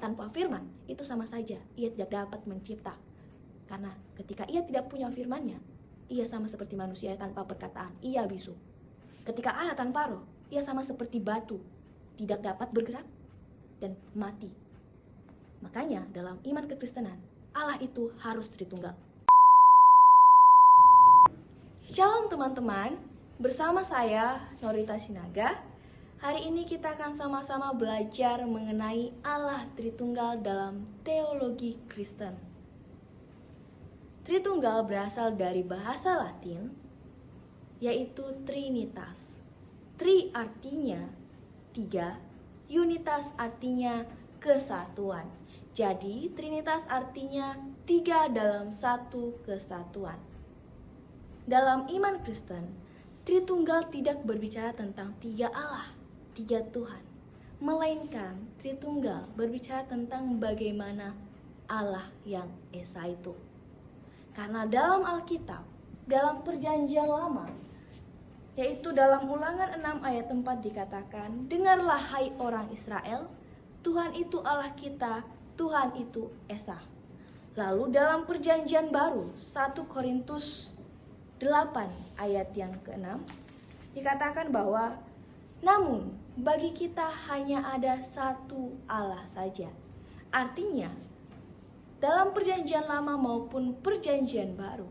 tanpa firman, itu sama saja ia tidak dapat mencipta. Karena ketika ia tidak punya firman-Nya, ia sama seperti manusia tanpa perkataan, ia bisu. Ketika Allah tanpa roh, ia sama seperti batu, tidak dapat bergerak dan mati. Makanya dalam iman kekristenan, Allah itu harus Tritunggal. Shalom teman-teman, bersama saya Norita Sinaga. Hari ini kita akan sama-sama belajar mengenai Allah Tritunggal dalam teologi Kristen. Tritunggal berasal dari bahasa Latin, yaitu Trinitas. Tri artinya tiga, unitas artinya kesatuan. Jadi Trinitas artinya tiga dalam satu kesatuan. Dalam iman Kristen, Tritunggal tidak berbicara tentang tiga Allah, tiga Tuhan, melainkan Tritunggal berbicara tentang bagaimana Allah yang Esa itu. Karena dalam Alkitab, dalam Perjanjian Lama, yaitu dalam Ulangan 6 ayat 4 dikatakan, "Dengarlah hai orang Israel, Tuhan itu Allah kita, Tuhan itu Esa." Lalu dalam Perjanjian Baru, 1 Korintus 8 ayat yang ke-6 dikatakan bahwa, "Namun bagi kita hanya ada satu Allah saja." Artinya, dalam Perjanjian Lama maupun Perjanjian Baru,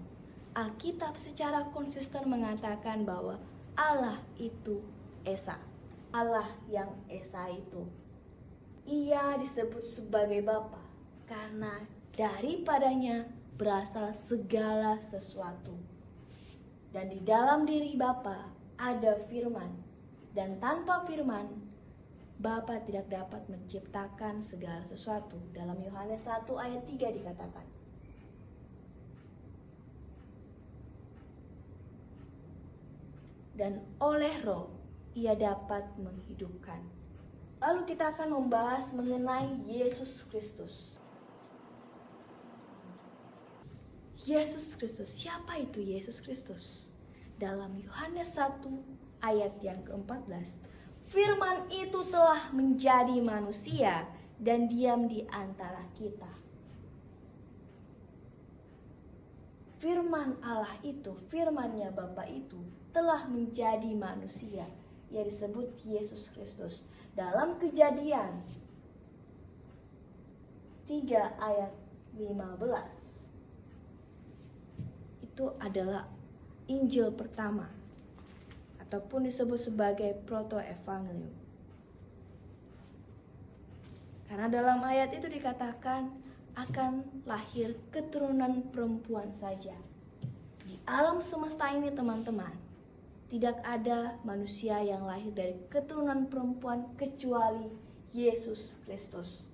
Alkitab secara konsisten mengatakan bahwa Allah itu Esa. Allah yang Esa itu, Ia disebut sebagai Bapa karena daripadanya berasal segala sesuatu. Dan di dalam diri Bapa ada firman, dan tanpa firman Bapa tidak dapat menciptakan segala sesuatu. Dalam Yohanes 1 ayat 3 dikatakan. Dan oleh roh ia dapat menghidupkan. Lalu kita akan membahas mengenai Yesus Kristus. Yesus Kristus, siapa itu Yesus Kristus? Dalam Yohanes 1 ayat yang ke-14, "Firman itu telah menjadi manusia dan diam di antara kita." Firman Allah itu, firman-Nya Bapa itu telah menjadi manusia, yang disebut Yesus Kristus. Dalam Kejadian 3 ayat 15, itu adalah Injil pertama, ataupun disebut sebagai proto-evangelium. Karena dalam ayat itu dikatakan akan lahir keturunan perempuan saja. Di alam semesta ini teman-teman, tidak ada manusia yang lahir dari keturunan perempuan kecuali Yesus Kristus.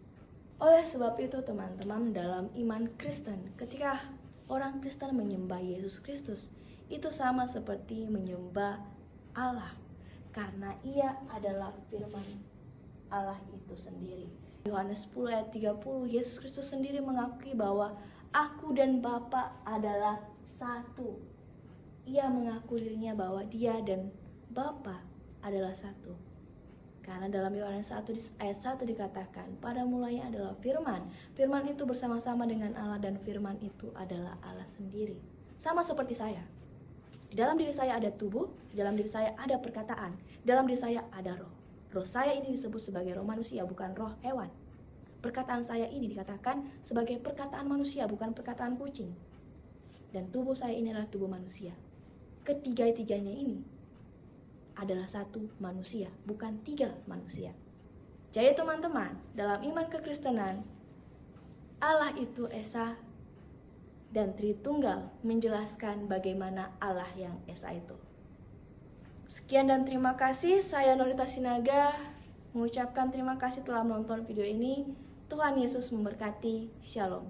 Oleh sebab itu teman-teman, dalam iman Kristen, ketika orang Kristen menyembah Yesus Kristus, itu sama seperti menyembah Allah, karena Ia adalah firman Allah itu sendiri. Yohanes 10 ayat 30, Yesus Kristus sendiri mengakui bahwa Aku dan Bapa adalah satu. Ia mengaku dirinya bahwa Dia dan Bapa adalah satu. Karena dalam Yohanes 1 ayat 1 dikatakan, "Pada mulanya adalah firman. Firman itu bersama-sama dengan Allah dan firman itu adalah Allah sendiri." Sama seperti saya. Di dalam diri saya ada tubuh, di dalam diri saya ada perkataan, di dalam diri saya ada roh. Roh saya ini disebut sebagai roh manusia, bukan roh hewan. Perkataan saya ini dikatakan sebagai perkataan manusia, bukan perkataan kucing. Dan tubuh saya ini adalah tubuh manusia. Ketiga-tiganya ini adalah satu manusia, bukan tiga manusia. Jadi teman-teman, dalam iman kekristenan, Allah itu Esa, dan Tritunggal menjelaskan bagaimana Allah yang Esa itu. Sekian dan terima kasih. Saya Norita Sinaga mengucapkan terima kasih telah menonton video ini. Tuhan Yesus memberkati. Shalom.